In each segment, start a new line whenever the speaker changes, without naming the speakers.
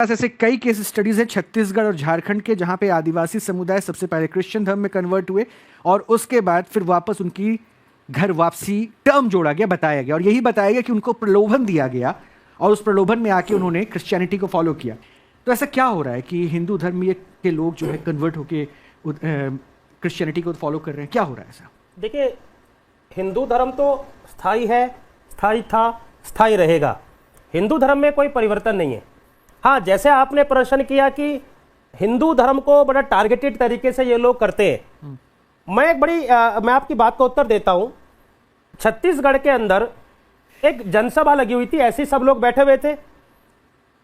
ऐसे कई case studies है छत्तीसगढ़ और झारखंड के, जहां पे आदिवासी समुदाय सबसे पहले क्रिश्चियन धर्म में कन्वर्ट हुए और उसके बाद फिर वापस उनकी घर वापसी टर्म जोड़ा गया, बताया गया, और यही बताया गया कि उनको प्रलोभन दिया गया और उस प्रलोभन में आके उन्होंने क्रिश्चियनिटी को फॉलो किया। तो ऐसा क्या हो रहा है कि हिंदू धर्म के लोग जो है कन्वर्ट होके क्रिश्चियनिटी को फॉलो कर रहे हैं? क्या हो रहा है ऐसा?
देखिए, हिंदू धर्म तो स्थायी है, स्थायी था, स्थायी रहेगा। हिंदू धर्म में कोई परिवर्तन नहीं है। हाँ, जैसे आपने प्रश्न किया कि हिंदू धर्म को बड़ा टारगेटेड तरीके से ये लोग करते हैं, मैं आपकी बात का उत्तर देता हूं। छत्तीसगढ़ के अंदर एक जनसभा लगी हुई थी, ऐसे सब लोग बैठे हुए थे,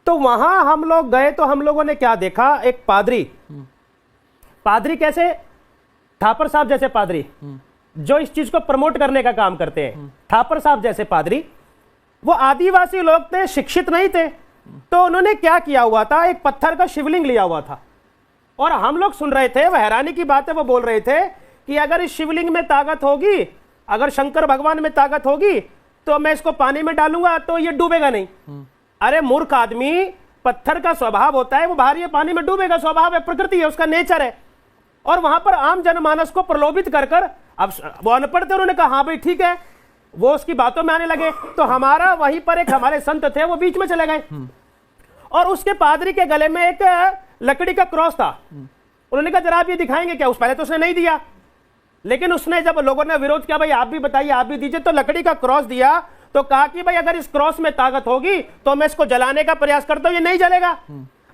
तो वहां हम लोग गए तो हम लोगों ने क्या देखा, एक पादरी कैसे, थापर साहब जैसे पादरी जो इस चीज को प्रमोट करने का काम करते हैं, थापर साहब जैसे पादरी, वो आदिवासी लोग थे, शिक्षित नहीं थे, तो उन्होंने क्या किया हुआ था, एक पत्थर का शिवलिंग लिया हुआ था और हम लोग सुन रहे थे। वह हैरानी की बात है, वो बोल रहे थे कि अगर इस शिवलिंग में ताकत होगी, अगर शंकर भगवान में ताकत होगी तो मैं इसको पानी में डालूंगा तो ये डूबेगा नहीं। अरे मूर्ख आदमी, पत्थर का स्वभाव होता है वो बाहर ये पानी में डूबेगा, स्वभाव है, प्रकृति है, उसका नेचर है। और वहां पर आम जनमानस को प्रलोभित कर कर, अब वो अनपढ़ थे, उन्होंने कहा हाँ भाई ठीक है, वो उसकी बातों में आने लगे। तो हमारा वहीं पर एक हमारे संत थे, वो बीच में चले गए और उसके पादरी के गले में एक लकड़ी का क्रॉस था। उन्होंने कहा जरा आप ये दिखाएंगे क्या? उस पहले तो उसने नहीं दिया, लेकिन उसने जब लोगों ने विरोध किया, भाई आप भी बताइए, आप भी दीजिए, तो लकड़ी का क्रॉस दिया। तो कहा कि भाई अगर इस क्रॉस में ताकत होगी तो मैं इसको जलाने का प्रयास करता हूं, ये नहीं जलेगा।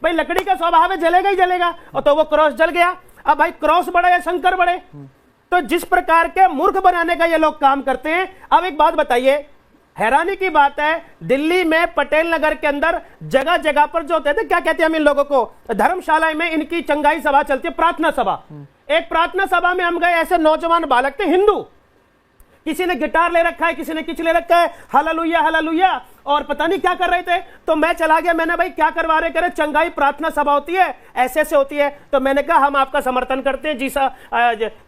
भाई लकड़ी का स्वभाव है, जलेगा ही जलेगा। और तो वो क्रॉस जल गया। अब भाई क्रॉस बड़े या शंकर बड़े? तो जिस प्रकार के मूर्ख बनाने का ये लोग काम करते हैं। अब एक बात बताइए, हैरानी की बात है, दिल्ली में पटेल नगर के अंदर जगह जगह पर जो होते थे, क्या कहते हैं हम इन लोगों को, धर्मशाला में इनकी चंगाई सभा चलती है, प्रार्थना सभा। एक प्रार्थना सभा में हम गए, ऐसे नौजवान बालक थे हिंदू, किसी ने गिटार ले रखा है, किसी ने कुछ ले रखा है, हालेलुया हालेलुया, और पता नहीं क्या कर रहे थे। तो मैं चला गया, मैंने भाई क्या करवा रहे? करे चंगाई प्रार्थना सभा होती है, ऐसे ऐसे होती है। तो मैंने कहा हम आपका समर्थन करते हैं,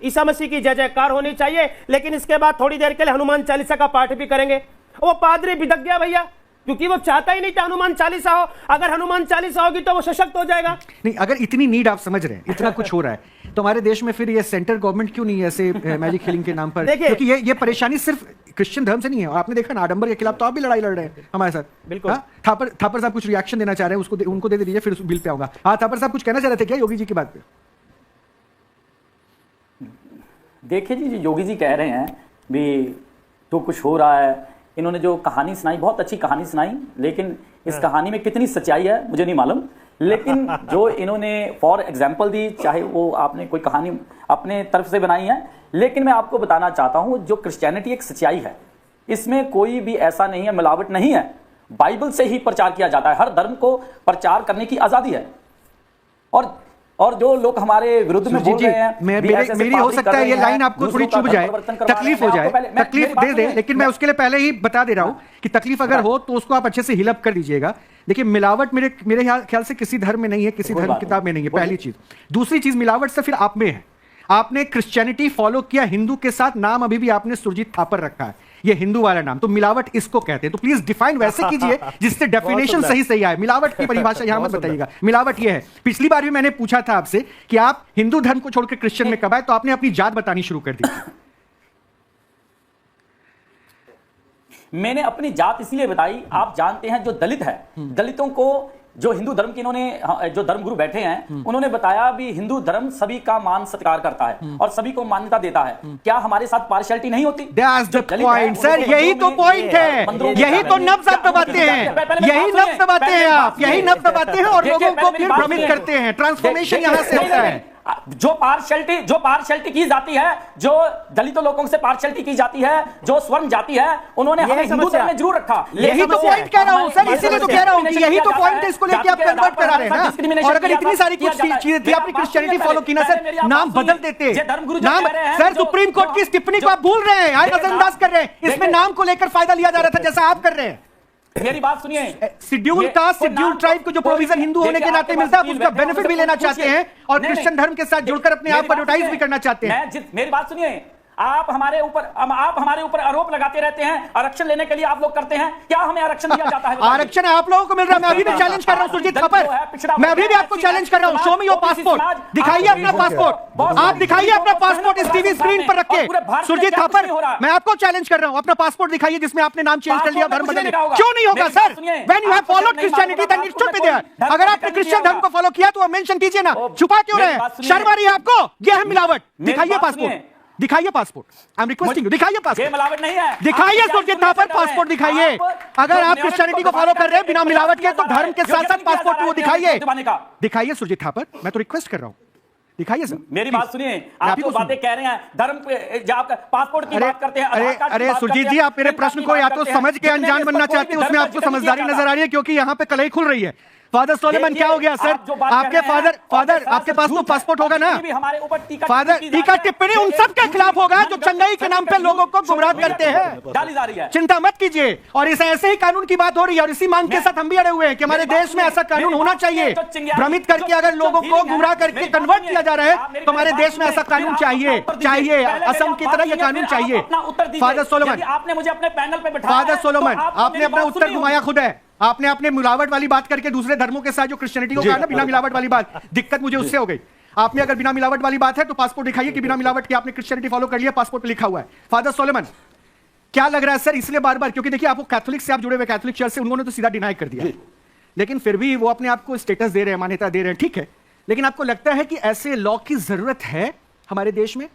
ईसा मसीह की जय जयकार होनी चाहिए, लेकिन इसके बाद थोड़ी देर के लिए हनुमान चालीसा का पाठ भी करेंगे। वो पादरी बिदक गया भैया, क्योंकि वो चाहता ही नहीं था हनुमान चालीसा हो। अगर हनुमान चालीसा होगी तो वो सशक्त हो जाएगा।
नहीं, अगर इतनी नीड आप समझ रहे हैं, इतना कुछ हो रहा है, तो हमारे देश में फिर ये सेंट्रल गवर्नमेंट क्यों नहीं है ऐसे मैजिक हिलिंग के नाम पर? क्योंकि ये परेशानी सिर्फ क्रिश्चियन धर्म से नहीं है। आपने देखा ना, आडंबर के खिलाफ तो आप भी लड़ाई लड़ रहे हैं हमारे साथ।
बिल्कुल।
थापर साहब कुछ रिएक्शन देना चाह रहे हैं, उनको दे दीजिए, फिर उस बिल पे आऊंगा। हाँ, थापर साहब कुछ कहना चाह रहे थे क्या योगी जी की बात पे?
देखिए जी, योगी जी कह रहे हैं भी तो कुछ हो रहा है। इन्होंने जो कहानी सुनाई, बहुत अच्छी कहानी सुनाई, लेकिन इस कहानी में कितनी सच्चाई है मुझे नहीं मालूम। लेकिन जो इन्होंने फॉर एग्जाम्पल दी, चाहे वो आपने कोई कहानी अपने तरफ से बनाई है, लेकिन मैं आपको बताना चाहता हूं जो क्रिश्चियनिटी एक सच्चाई है, इसमें कोई भी ऐसा नहीं है, मिलावट नहीं है। बाइबल से ही प्रचार किया जाता है, हर धर्म को प्रचार करने की आजादी है। और जो लोग हमारे विरुद्ध में बोल रहे हैं,
मेरी हो सकता है ये लाइन आपको थोड़ी चुभ जाए, तकलीफ हो जाए, तकलीफ दे दे, लेकिन मैं उसके लिए पहले ही बता दे रहा हूं कि तकलीफ अगर हो तो उसको आप अच्छे से हिलअप कर दीजिएगा। देखिए, मिलावट मेरे ख्याल से किसी धर्म में नहीं है, किसी धर्म किताब में नहीं है, पहली चीज। दूसरी चीज, मिलावट से फिर आप में है। आपने क्रिश्चियनिटी फॉलो किया हिंदू के साथ, नाम अभी भी आपने सुरजीत थापर रखा है, ये हिंदू वाला नाम, तो मिलावट इसको कहते हैं। तो प्लीज डिफाइन वैसे कीजिए जिससे डेफिनेशन सही आए। मिलावट की परिभाषा यहां मत बताइएगा। मिलावट ये है, पिछली बार भी मैंने पूछा था आपसे कि आप हिंदू धर्म को छोड़कर क्रिश्चियन में कब आए, तो आपने अपनी जात बतानी शुरू कर दी।
मैंने अपनी जात इसलिए बताई, आप जानते हैं जो दलित है, दलितों को जो हिंदू धर्म के इन्होंने जो धर्मगुरु बैठे हैं, उन्होंने बताया भी हिंदू धर्म सभी का मान सत्कार करता है और सभी को मान्यता देता है। क्या हमारे साथ पार्शियलिटी नहीं होती?
पॉइंट सर, यही तो पॉइंट है, यही तो नब्ज आप दबाते हैं, यही नब्ज दबाते हैं आप, यही नब्ज दबाते हैं और लोगों को फिर भ्रमित करते हैं। ट्रांसफॉर्मेशन यहां से होता है।
जो पार्शियलिटी की जाती है, जो दलितों लोगों से पार्शियलिटी की जाती है, जो स्वर्ण जाति है, उन्होंने हमें हिंदू धर्म में जरूर रखा।
यही तो पॉइंट कह रहा हूं सर, इसीलिए तो कह रहा हूं कि यही तो पॉइंट है, इसको लेके आप कन्वर्ट करा रहे हैं ना। और अगर इतनी सारी कुछ चीजें थी, आपने क्रिश्चियनिटी फॉलो की ना सर, नाम बदल देते नाम। सर, सुप्रीम कोर्ट की टिप्पणी को आप भूल रहे हैं, आज नजरअंदाज कर रहे हैं। इसमें नाम को लेकर फायदा लिया जा रहा था, जैसा आप कर रहे हैं।
मेरी बात सुनिए,
शेड्यूल कास्ट, शेड्यूल ट्राइब को जो प्रोविजन हिंदू होने के नाते मिलता है, उसका बेनिफिट भी लेना चाहते हैं और क्रिश्चियन धर्म के साथ जुड़कर अपने आप को एडवर्टाइज भी करना चाहते हैं।
मेरी बात सुनिए, आप हमारे ऊपर आरोप लगाते रहते हैं, आरक्षण लेने के लिए आप लोग करते हैं। क्या हमें आरक्षण दिया जाता है?
आरक्षण आप लोगों को मिल रहा है। मैं अभी भी चैलेंज कर रहा हूं सुरजीत थापर, मैं अभी भी आपको चैलेंज कर रहा हूं। शो मी योर पासपोर्ट, दिखाइए अपना पासपोर्ट, आप दिखाइए अपना पासपोर्ट इस टीवी स्क्रीन पर रख के। सुरजीत थापर, मैं आपको चैलेंज कर रहा हूं, अपना पासपोर्ट दिखाइए जिसमें आपने नाम चेंज कर लिया, धर्म बदल लिया। क्यों नहीं होगा sir? When you have followed Christianity then it should be there. अगर आपने क्रिश्चियन धर्म को फॉलो किया तो आप मेंशन कीजिए ना, छुपा क्यों रहे हैं? शर्म आ रही है आपको? ये है मिलावट। दिखाइए पासपोर्ट, दिखाइए passport, I am requesting you, दिखाइए पासपोर्ट।
मिलावट नहीं है,
दिखाइए सुरजीत थापर पासपोर्ट दिखाइए। अगर आप क्रिश्चियनिटी को फॉलो कर रहे हैं बिना मिलावट के तो धर्म के साथ साथ पासपोर्ट वो दिखाइए। दिखाइए सुरजीत थापर, मैं तो रिक्वेस्ट कर रहा हूं, दिखाइए सर।
मेरी बात सुनिए, आप जो बातें कह रहे हैं धर्म जब आप पासपोर्ट की बात करते हैं,
अरे सुरजीत जी, आप मेरे प्रश्न को या तो समझ के अनजान बनना चाहते हैं, उसमें आपको समझदारी नजर आ रही है, क्योंकि यहाँ पे कलई खुल रही है। फादर सोलोमन क्या हो गया सर? आपके फादर आपके पास तो पासपोर्ट होगा ना? फादर टीका टिप्पणी उन सब के खिलाफ होगा जो चंगाई के नाम पे लोगों को गुमराह करते हैं,
डाली जा रही है।
चिंता मत कीजिए। और इसे ऐसे ही कानून की बात हो रही है और इसी मांग के साथ हम भी अड़े हुए हैं कि हमारे देश में ऐसा कानून होना चाहिए। भ्रमित करके अगर लोगों को गुमराह करके कन्वर्ट किया जा रहा है तो हमारे देश में ऐसा कानून चाहिए। असम की तरह यह कानून चाहिए। फादर सोलोमन,
आपने मुझे अपने पैनल पे बिठाया।
फादर सोलोमन, आपने अपना उत्तर घुमाया खुद है। आपने अपने मिलावट वाली बात करके दूसरे धर्मों के साथ जो क्रिश्चियनिटी को कहा ना बिना मिलावट वाली बात, दिक्कत मुझे उससे हो गई। आपने अगर बिना मिलावट वाली बात है तो पासपोर्ट दिखाइए कि बिना मिलावट के आपने क्रिश्चियनिटी फॉलो कर लिया, पासपोर्ट पे लिखा हुआ है। फादर सोलोमन, क्या लग रहा है सर? इसलिए बार बार, क्योंकि देखिए आपको कैथोलिक से आप जुड़े हुए, कैथोलिक चर्च से, उन्होंने तो सीधा डिनाई कर दिया, लेकिन फिर भी वो अपने आप को स्टेटस दे रहे हैं, मान्यता दे रहे हैं, ठीक है। लेकिन आपको लगता है कि ऐसे लॉ की जरूरत है हमारे देश में?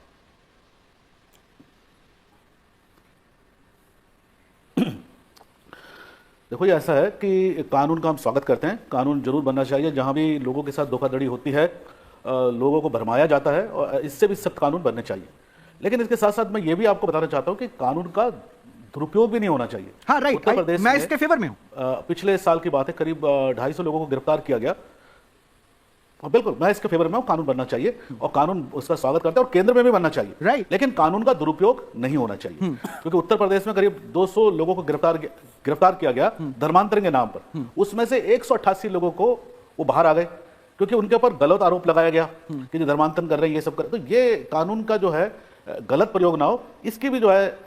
देखो ये ऐसा है कि कानून का हम स्वागत करते हैं, कानून जरूर बनना चाहिए। जहां भी लोगों के साथ धोखाधड़ी होती है, लोगों को भरमाया जाता है, और इससे भी सख्त कानून बनने चाहिए। लेकिन इसके साथ साथ मैं ये भी आपको बताना चाहता हूं कि कानून का दुरुपयोग भी नहीं होना चाहिए।
हाँ, राइट,
उत्तर प्रदेश
मैं इसके फेवर में हूं।
पिछले साल की बात है, करीब 250 लोगों को गिरफ्तार किया गया। और बिल्कुल मैं इसके फेवर में हूं, कानून बनना चाहिए और कानून उसका स्वागत करते हैं, और केंद्र में भी बनना चाहिए,
राइट।
लेकिन कानून का दुरुपयोग नहीं होना चाहिए, क्योंकि उत्तर प्रदेश में करीब 200 लोगों को गिरफ्तार किया गया धर्मांतरण के नाम पर। उसमें से 188 लोगों को वो बाहर आ गए क्योंकि उनके ऊपर गलत आरोप लगाया गया कि जो धर्मांतरण कर रहे हैं ये सब कर। तो ये कानून का जो है गलत प्रयोग ना हो, इसकी भी जो है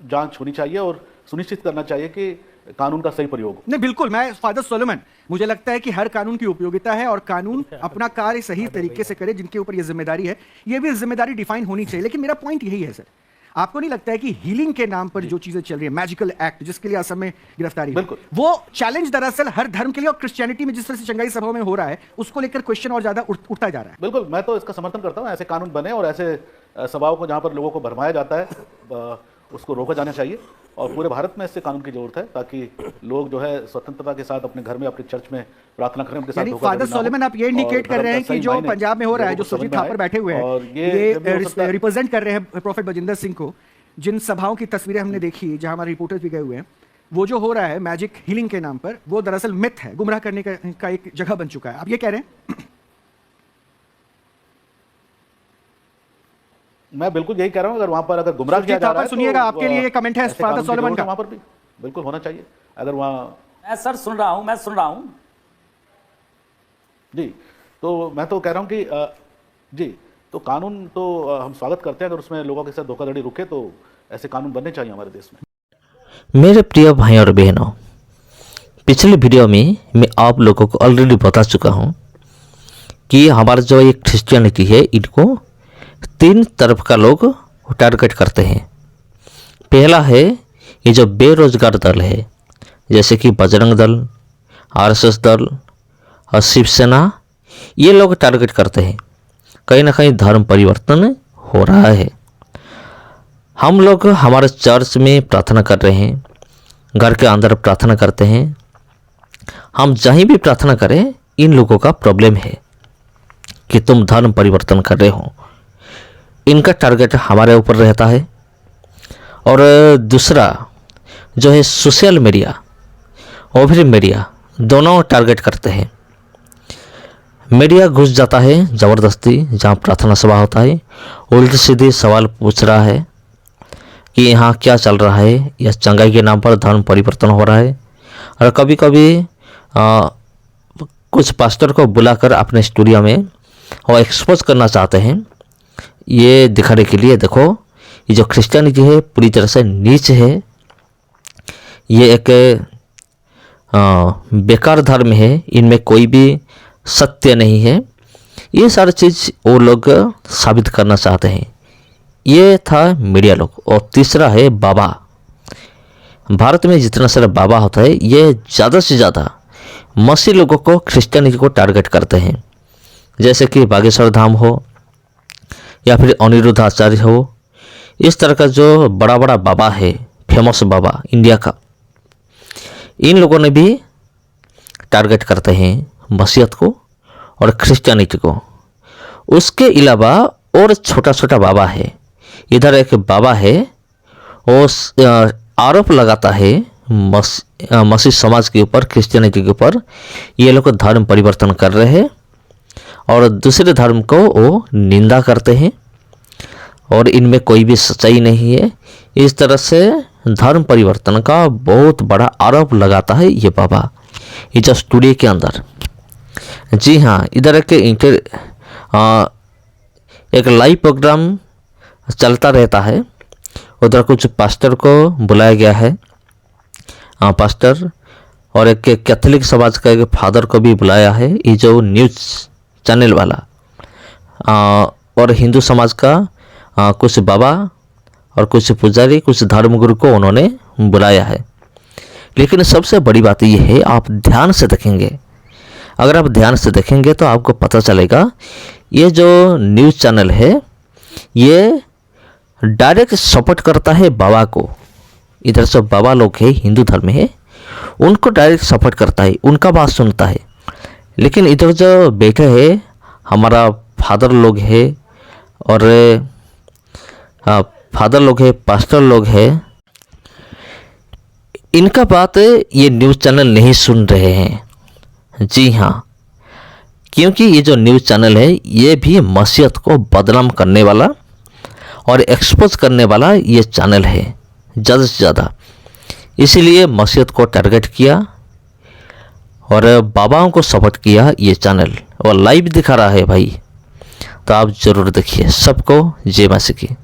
जांच होनी चाहिए और सुनिश्चित करना चाहिए कि कानून का सही प्रयोग हो।
नहीं, बिल्कुल, मैं फादर सोलोमन, मुझे लगता है कि हर कानून की उपयोगिता है और कानून अपना कार्य सही तरीके से करे। जिनके ऊपर ये जिम्मेदारी है, ये भी जिम्मेदारी डिफाइन होनी चाहिए। लेकिन मेरा पॉइंट यही है सर, आपको नहीं लगता है कि हीलिंग के नाम पर जो चीजें चल रही है, मैजिकल एक्ट जिसके लिए असम में गिरफ्तारी, वो चैलेंज दरअसल हर धर्म के लिए, और क्रिश्चियनिटी में जिस तरह से चंगाई सभाओं में हो रहा है उसको लेकर क्वेश्चन और ज्यादा उठता जा रहा है।
बिल्कुल, मैं तो इसका समर्थन करता हूं, ऐसे कानून बने और ऐसे सभाओं को जहां पर लोगों को भरमाया जाता है उसको रोका जाना चाहिए। और पूरे भारत में इससे कानून की जरूरत है ताकि लोग जो है स्वतंत्रता के साथ अपने घर में, अपने चर्च में प्रार्थना करें, उनके साथ।
फादर सोलोमन, आप ये इंडिकेट कर रहे हैं कि जो पंजाब में हो रहा है, जो सुरजीत थापर बैठे हुए हैं, ये रिप्रेजेंट कर रहे हैं प्रोफेट बजिंदर सिंह को। जिन सभाओं की तस्वीरें हमने देखी जहां हमारे रिपोर्टर्स भी गए हुए हैं, वो जो हो रहा है मैजिक हीलिंग के नाम पर, वो दरअसल मिथ है, गुमराह करने का एक जगह बन चुका है। आप ये कह रहे हैं?
मैं बिल्कुल यही कह रहा हूं, अगर वहां पर अगर गुमराह किया जा रहा है,
सुनिएगा, आपके लिए ये कमेंट है फादर सोलोमन का।
वहां पर भी बिल्कुल होना चाहिए। अगर वहां
मैं सर सुन रहा हूं
जी, तो मैं तो कह रहा हूं कि जी, तो कानून तो हम स्वागत करते हैं, अगर उसमें लोगों के साथ धोखाधड़ी रुके तो ऐसे कानून बनने चाहिए हमारे देश में।
मेरे प्रिय भाई और बहनों, पिछले वीडियो में मैं आप लोगों को ऑलरेडी बता चुका हूं कि हमारा जो एक क्रिश्चियनिटी है, इनको 3 तरफ का लोग टारगेट करते हैं। पहला है ये जो बेरोजगार दल है, जैसे कि बजरंग दल, आरएसएस दल और शिवसेना, ये लोग टारगेट करते हैं। कहीं ना कहीं धर्म परिवर्तन हो रहा है। हम लोग हमारे चर्च में प्रार्थना कर रहे हैं, घर के अंदर प्रार्थना करते हैं, हम जहीं भी प्रार्थना करें, इन लोगों का प्रॉब्लम है कि तुम धर्म परिवर्तन कर रहे हो। इनका टारगेट हमारे ऊपर रहता है। और दूसरा जो है सोशल मीडिया और फिर मीडिया, दोनों टारगेट करते हैं। मीडिया घुस जाता है ज़बरदस्ती जहाँ प्रार्थना सभा होता है, उल्टी सीधी सवाल पूछ रहा है कि यहाँ क्या चल रहा है, या चंगाई के नाम पर धर्म परिवर्तन हो रहा है। और कभी कभी कुछ पास्टर को बुलाकर अपने स्टूडियो में वो एक्सपोज करना चाहते हैं, ये दिखाने के लिए, देखो ये जो क्रिश्चियनिटी है पूरी तरह से नीच है, ये एक बेकार धर्म है, इनमें कोई भी सत्य नहीं है। ये सारी चीज़ वो लोग साबित करना चाहते हैं। ये था मीडिया लोग। और तीसरा है बाबा। भारत में जितना सारा बाबा होता है ये ज़्यादा से ज़्यादा मसीह लोगों को, क्रिश्चियनिटी को टारगेट करते हैं। जैसे कि बागेश्वर धाम हो या फिर अनिरुद्ध आचार्य हो, इस तरह का जो बड़ा बड़ा बाबा है, फेमस बाबा इंडिया का, इन लोगों ने भी टारगेट करते हैं मसीहत को और क्रिश्चियनिटी को। उसके अलावा और छोटा छोटा बाबा है। इधर एक बाबा है, वो आरोप लगाता है मसीह समाज के ऊपर, क्रिश्चियनिटी के ऊपर, ये लोग धर्म परिवर्तन कर रहे हैं और दूसरे धर्म को वो निंदा करते हैं और इनमें कोई भी सच्चाई नहीं है। इस तरह से धर्म परिवर्तन का बहुत बड़ा आरोप लगाता है ये बाबा, ये जो स्टूडियो के अंदर। जी हाँ, इधर एक लाइव प्रोग्राम चलता रहता है। उधर कुछ पास्टर को बुलाया गया है, पास्टर, और एक कैथोलिक समाज का एक फादर को भी बुलाया है, ये जो न्यूज़ चैनल वाला, और हिंदू समाज का कुछ बाबा और कुछ पुजारी, कुछ धर्मगुरु को उन्होंने बुलाया है। लेकिन सबसे बड़ी बात यह है, आप ध्यान से देखेंगे, अगर आप ध्यान से देखेंगे तो आपको पता चलेगा ये जो न्यूज़ चैनल है ये डायरेक्ट सपोर्ट करता है बाबा को। इधर से बाबा लोग है, हिंदू धर्म है, उनको डायरेक्ट सपोर्ट करता है, उनका बात सुनता है। लेकिन इधर जो बैठे हैं हमारा फादर लोग है और फादर लोग है, पास्टर लोग है, इनका बात ये न्यूज़ चैनल नहीं सुन रहे हैं। जी हाँ, क्योंकि ये जो न्यूज़ चैनल है ये भी मसीहत को बदनाम करने वाला और एक्सपोज करने वाला ये चैनल है ज़्यादा से ज़्यादा। इसीलिए मसीहत को टारगेट किया और बाबाओं को सपोर्ट किया ये चैनल, और लाइव दिखा रहा है भाई। तो आप ज़रूर देखिए। सबको जय मसीह की।